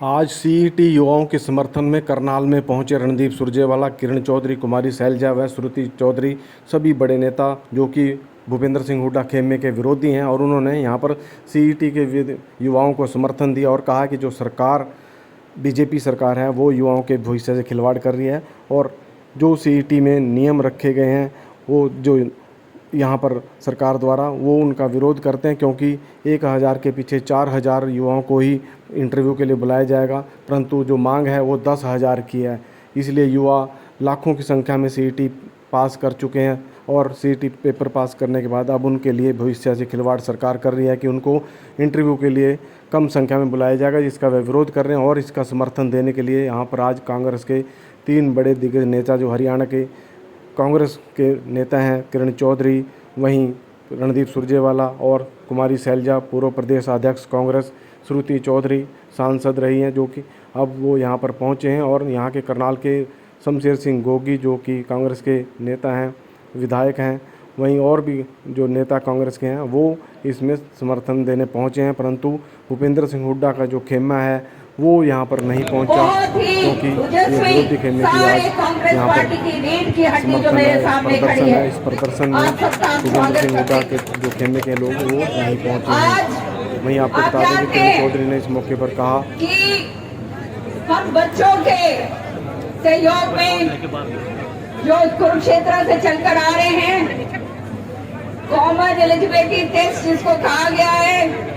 आज सीईटी युवाओं के समर्थन में करनाल में पहुंचे रणदीप सुरजेवाला, किरण चौधरी, कुमारी शैलजा व श्रुति चौधरी, सभी बड़े नेता जो कि भूपेंद्र सिंह हुड्डा खेमे के विरोधी हैं। और उन्होंने यहां पर सीईटी के युवाओं को समर्थन दिया और कहा कि जो सरकार बीजेपी सरकार है वो युवाओं के भविष्य से खिलवाड़ कर रही है और जो सीईटी में नियम रखे गए हैं वो जो यहाँ पर सरकार द्वारा वो उनका विरोध करते हैं, क्योंकि 1000 के पीछे 4000 युवाओं को ही इंटरव्यू के लिए बुलाया जाएगा, परंतु जो मांग है वो 10,000 की है। इसलिए युवा लाखों की संख्या में सीईटी पास कर चुके हैं और सीईटी पेपर पास करने के बाद अब उनके लिए भविष्य से खिलवाड़ सरकार कर रही है कि उनको इंटरव्यू के लिए कम संख्या में बुलाया जाएगा, जिसका वे विरोध कर रहे हैं। और इसका समर्थन देने के लिए यहाँ पर आज कांग्रेस के 3 बड़े दिग्गज नेता जो हरियाणा के कांग्रेस के नेता हैं, किरण चौधरी, वहीं रणदीप सुरजेवाला और कुमारी शैलजा, पूर्व प्रदेश अध्यक्ष कांग्रेस, श्रुति चौधरी सांसद रही हैं, जो कि अब वो यहाँ पर पहुँचे हैं। और यहाँ के करनाल के शमशेर सिंह गोगी जो कि कांग्रेस के नेता हैं, विधायक हैं, वहीं और भी जो नेता कांग्रेस के हैं वो इसमें समर्थन देने पहुँचे हैं, परंतु भूपेंद्र सिंह हुड्डा का जो खेमा है वो यहाँ पर नहीं पहुँचा, क्योंकि ये विरोधी खेमे की आज यहाँ पर समर्थन प्रदर्शन है। इस प्रदर्शन में भूपेंद्र सिंह हुड्डा के जो खेमे के लोग वो नहीं पहुँचे हैं। वहीं आपको बता दें कि किरण चौधरी ने इस मौके पर कहा कि हम बच्चों के सहयोग में जो कुरुक्षेत्र से चलकर आ रहे हैं, कॉमन एलिजिबिलिटी टेस्ट जिसको कहा गया है,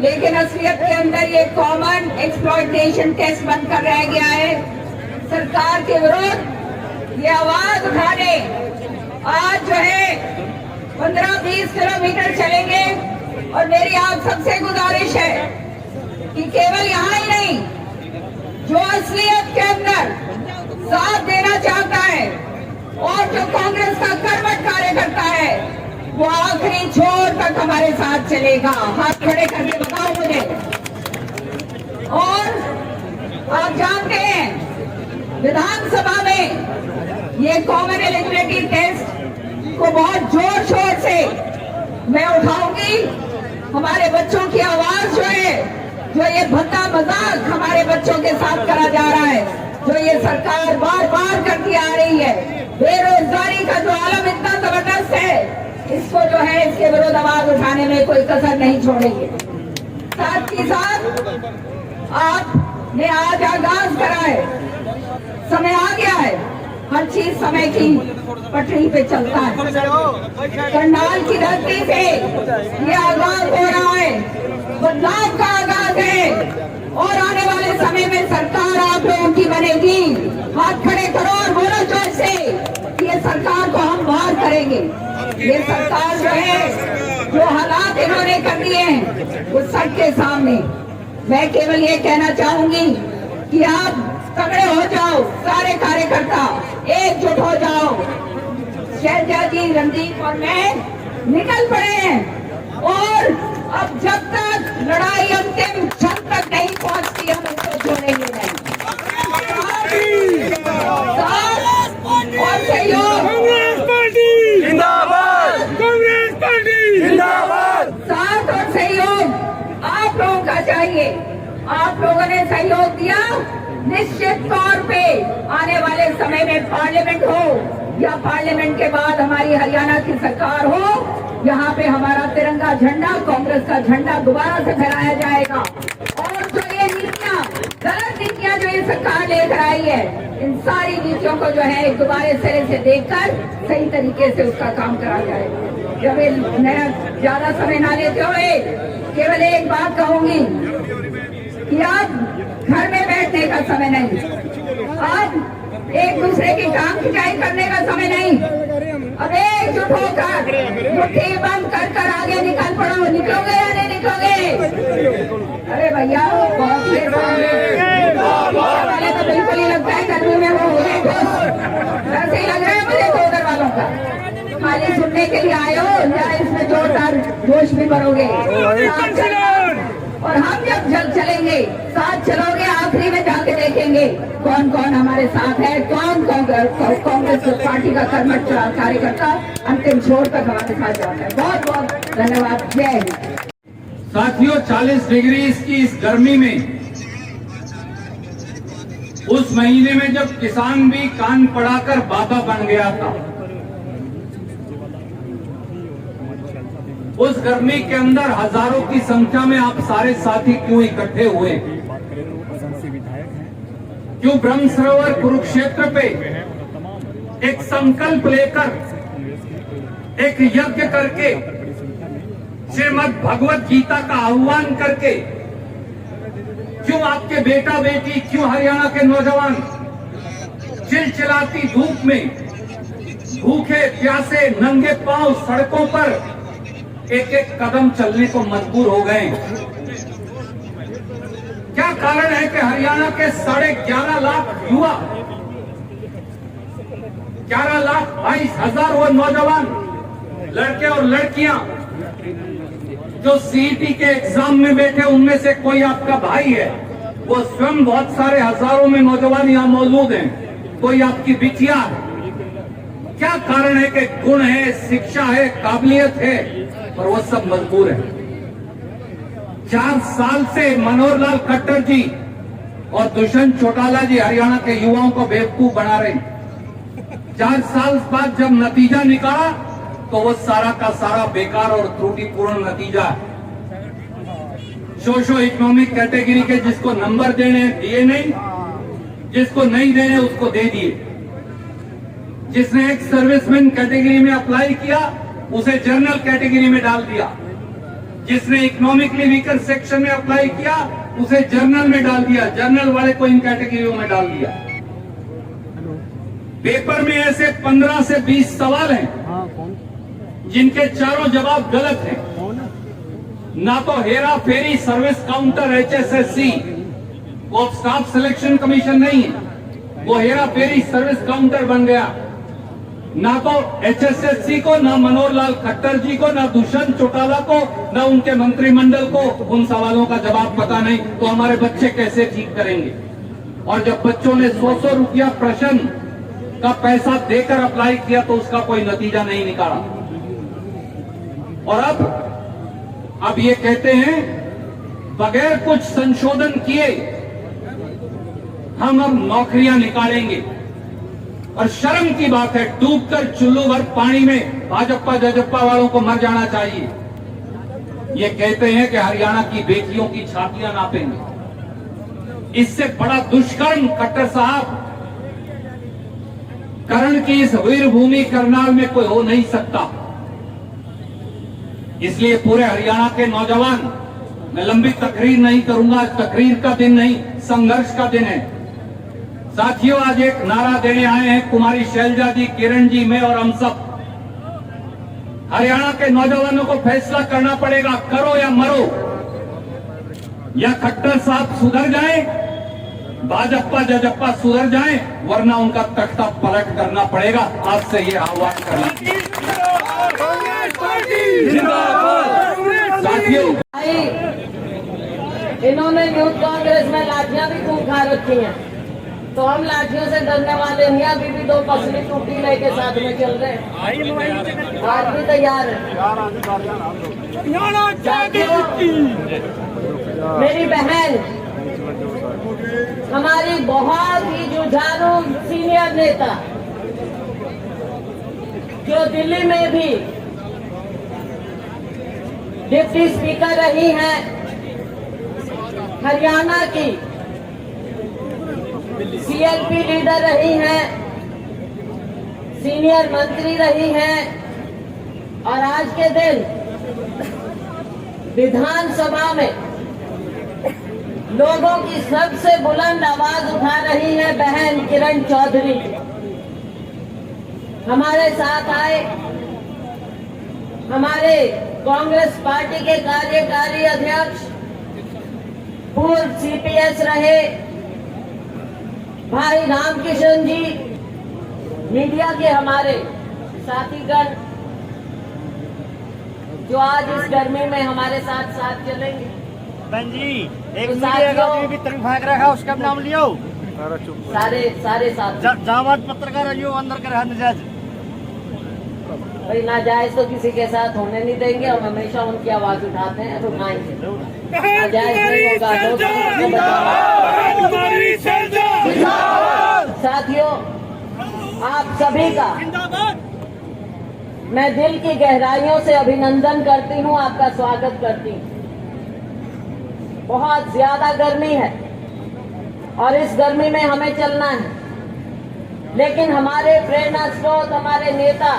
लेकिन असलियत के अंदर ये कॉमन एक्सप्लॉयटेशन टेस्ट बनकर रह गया है। सरकार के विरुद्ध ये आवाज उठाने आज जो है 15-20 किलोमीटर चलेंगे। और मेरी आप सबसे गुजारिश है कि केवल यहाँ ही नहीं, जो असलियत के अंदर साथ देना चाहता है और जो कांग्रेस का कर्मठ कार्यकर्ता है वो आखिरी छोर तक हमारे साथ चलेगा। हाथ खड़े करके बताओ मुझे। और आप जानते हैं विधानसभा में ये कॉमन एलिजिबिलिटी टेस्ट को बहुत जोर शोर से मैं उठाऊंगी। हमारे बच्चों की आवाज जो है, जो ये भद्दा मजाक हमारे बच्चों के साथ करा जा रहा है, जो ये सरकार बार बार करती आ रही है, बेरोजगारी का जो आलम इतना जबरदस्त है, इसको जो है इसके विरोध आवाज उठाने में कोई कसर नहीं छोड़ेंगे। साथ ही साथ आपने आज आगाज करा है, समय आ गया है, हर चीज समय की पटरी पे चलता है। करनाल की धरती से ये आगाज हो रहा है, बदलाव का आगाज है और आने वाले समय में सरकार आप लोगों की बनेगी। हाथ खड़े करो और बोलो जोर से, ये सरकार को हम बाहर करेंगे। ये सरकार जो है, जो हालात इन्होंने कर दिए हैं वो सबके सामने। मैं केवल ये कहना चाहूंगी कि आप तगड़े हो जाओ, सारे कार्यकर्ता एकजुट हो जाओ। शैलजा जी, रणदीप और मैं निकल पड़े हैं और अब जब तक लड़ाई अंतिम क्षण तक नहीं पहुंचती हम इसको छोड़ेंगे नहीं। और सहयोग साथ और सहयोग आप लोगों का चाहिए। आप लोगों ने सहयोग दिया, निश्चित तौर पे आने वाले समय में पार्लियामेंट हो या पार्लियामेंट के बाद हमारी हरियाणा की सरकार हो, यहाँ पे हमारा तिरंगा झंडा, कांग्रेस का झंडा दोबारा से फहराया जाएगा। और जो ये नीतियाँ, गलत नीतियाँ जो ये सरकार लेकर आई है, इन सारी नीतियों को जो है दोबारा सिरे से देखकर सही तरीके से उसका काम करा जाएगा। जब मैं ज्यादा समय ना लेते हुए केवल एक बात कहूंगी कि आज घर में बैठने का समय नहीं, आज एक दूसरे की टांग खिंचाई करने का समय नहीं। अब एकजुट होकर मुट्ठी बंद कर कर आगे निकल पड़ो। निकलोगे या नहीं निकलोगे? अरे भैया बहुत वाले तो बिल्कुल ही लगता है गर्मी में वो ऐसे ही लग रहा है मुझे तो उधर वालों का। खाली सुनने के लिए आए हो या इसमें जोरदार जोश भी भरोगे? और हम जब जल चलेंगे, साथ चलोगे, आखिरी में जाके देखेंगे कौन कौन हमारे साथ है, कौन कांग्रेस पार्टी का कर्मठ कार्यकर्ता अंतिम छोर तक हमारे साथ जाता है। बहुत बहुत धन्यवाद। जय हिंद। साथियों, 40 डिग्री की इस गर्मी में उस महीने में जब किसान भी कान पड़ाकर बाबा बन गया था, उस गर्मी के अंदर हजारों की संख्या में आप सारे साथी क्यों इकट्ठे हुए? क्यों ब्रह्म सरोवर कुरुक्षेत्र पे एक संकल्प लेकर, एक यज्ञ करके, श्रीमद् भगवत गीता का आह्वान करके, क्यों आपके बेटा बेटी, क्यों हरियाणा के नौजवान चिलचिलाती धूप में भूखे प्यासे नंगे पांव सड़कों पर एक एक कदम चलने को मजबूर हो गए? क्या कारण है कि हरियाणा के 11.5 लाख युवा, 11,22,000 वो नौजवान लड़के और लड़कियां जो सीईटी के एग्जाम में बैठे, उनमें से कोई आपका भाई है, वो स्वयं बहुत सारे हजारों में नौजवान यहां मौजूद हैं, कोई आपकी बिटिया है। क्या कारण है कि गुण है, शिक्षा है, काबिलियत है, पर वो सब मजबूर है? 4 साल से मनोहर लाल खट्टर जी और दुष्यंत चौटाला जी हरियाणा के युवाओं को बेवकूफ बना रहे। 4 साल बाद जब नतीजा निकाला तो वो सारा का सारा बेकार और त्रुटिपूर्ण नतीजा है। सोशो इकोनॉमिक कैटेगरी के जिसको नंबर देने दिए नहीं, जिसको नहीं देने उसको दे दिए। जिसने एक सर्विसमैन कैटेगरी में अप्लाई किया उसे जनरल कैटेगरी में डाल दिया, जिसने इकोनॉमिकली वीकर सेक्शन में अप्लाई किया उसे जर्नल में डाल दिया, जर्नल वाले को इन कैटेगरियों में डाल दिया। पेपर में ऐसे 15 से 20 सवाल हैं जिनके चारों जवाब गलत हैं। ना तो Hera ferry service counter HSSC वो स्टाफ सिलेक्शन कमीशन नहीं है, वो हेरा फेरी सर्विस काउंटर बन गया। ना तो HSSC को, ना मनोहर लाल खट्टर जी को, ना दुष्यंत चौटाला को, ना उनके मंत्रिमंडल को उन सवालों का जवाब पता नहीं, तो हमारे बच्चे कैसे ठीक करेंगे? और जब बच्चों ने 100 रुपया प्रश्न का पैसा देकर अप्लाई किया तो उसका कोई नतीजा नहीं निकाला। और अब ये कहते हैं बगैर कुछ संशोधन किए हम अब नौकरियां निकालेंगे। और शर्म की बात है, डूबकर चुल्लू भर पानी में भाजपा जजप्पा वालों को मर जाना चाहिए। ये कहते हैं कि हरियाणा की बेटियों की छातियां नापेंगे। इससे बड़ा दुष्कर्म खट्टर साहब करण की इस वीर भूमि करनाल में कोई हो नहीं सकता। इसलिए पूरे हरियाणा के नौजवान, मैं लंबी तकरीर नहीं करूंगा, तकरीर का दिन नहीं, संघर्ष का दिन है। साथियों, आज एक नारा देने आए हैं कुमारी शैलजा जी, किरण जी, मैं और हम सब। हरियाणा के नौजवानों को फैसला करना पड़ेगा, करो या मरो। या खट्टर साहब सुधर जाएं, भाजपा जजप्पा सुधर जाएं, वरना उनका तख्ता पलट करना पड़ेगा। आज से ये आह्वान करना। साथियों, इन्होंने यूथ कांग्रेस में लाठियां भी खूब खा रखी हैं, तो हम लाठियों से डरने वाले नहीं। अभी भी 2 पसली टूटी लेके साथ में चल रहे हैं, आज भी तैयार है। मेरी बहन, हमारी बहुत ही जुझारू सीनियर नेता, जो दिल्ली में भी डिप्टी स्पीकर रही हैं, हरियाणा की CLP लीडर रही हैं, सीनियर मंत्री रही हैं, और आज के दिन विधानसभा में लोगों की सबसे बुलंद आवाज उठा रही है बहन किरण चौधरी। हमारे साथ आए हमारे कांग्रेस पार्टी के कार्यकारी अध्यक्ष, पूर्व CPS रहे भाई रामकिशन जी, मीडिया के हमारे साथीगण जो आज इस गर्मी में हमारे साथ साथ चलेंगे। बहन जी, एक मीडिया का भी तरफ भाग रखा, उसका नाम लियो। सारे साथ जामत पत्रकार जो अंदर कर नजायज, भाई नाजायज तो किसी के साथ होने नहीं देंगे। हम हमेशा उनकी आवाज उठाते हैं, उठाएंगे। नाजायज नहीं होगा तो आप सभी का मैं दिल की गहराइयों से अभिनंदन करती हूं, आपका स्वागत करती हूं। बहुत ज्यादा गर्मी है और इस गर्मी में हमें चलना है, लेकिन हमारे प्रेरणा स्रोत, हमारे नेता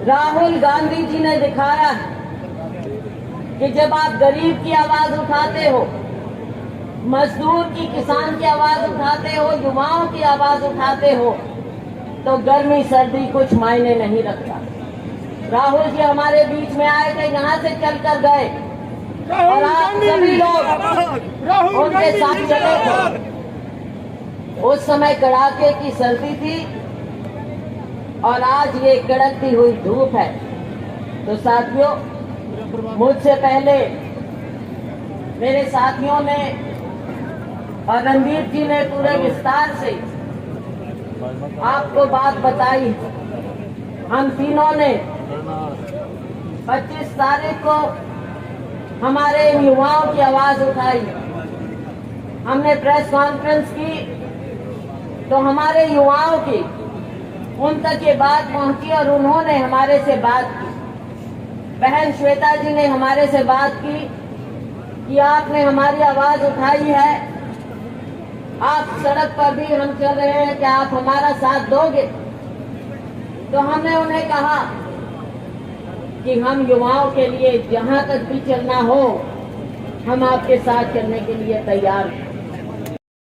राहुल गांधी जी ने दिखाया है कि जब आप गरीब की आवाज उठाते हो, मजदूर की, किसान की आवाज उठाते हो, युवाओं की आवाज उठाते हो, तो गर्मी सर्दी कुछ मायने नहीं रखता। राहुल जी हमारे बीच में आए थे, यहाँ से चल कर गए और आप सभी लोग उनके साथ चले थे। उस समय कड़ाके की सर्दी थी और आज ये कड़कती हुई धूप है। तो साथियों, मुझसे पहले मेरे साथियों ने और रणदीप जी ने पूरे विस्तार से आपको बात बताई। हम तीनों ने 25 तारीख को हमारे युवाओं की आवाज उठाई। हमने प्रेस कॉन्फ्रेंस की तो हमारे युवाओं की उन तक ये बात पहुंची और उन्होंने हमारे से बात की। बहन श्वेता जी ने हमारे से बात की कि आपने हमारी आवाज उठाई है, आप सड़क पर भी हम चल रहे हैं, क्या आप हमारा साथ दोगे? तो हमने उन्हें कहा कि हम युवाओं के लिए जहां तक भी चलना हो, हम आपके साथ चलने के लिए तैयार हैं।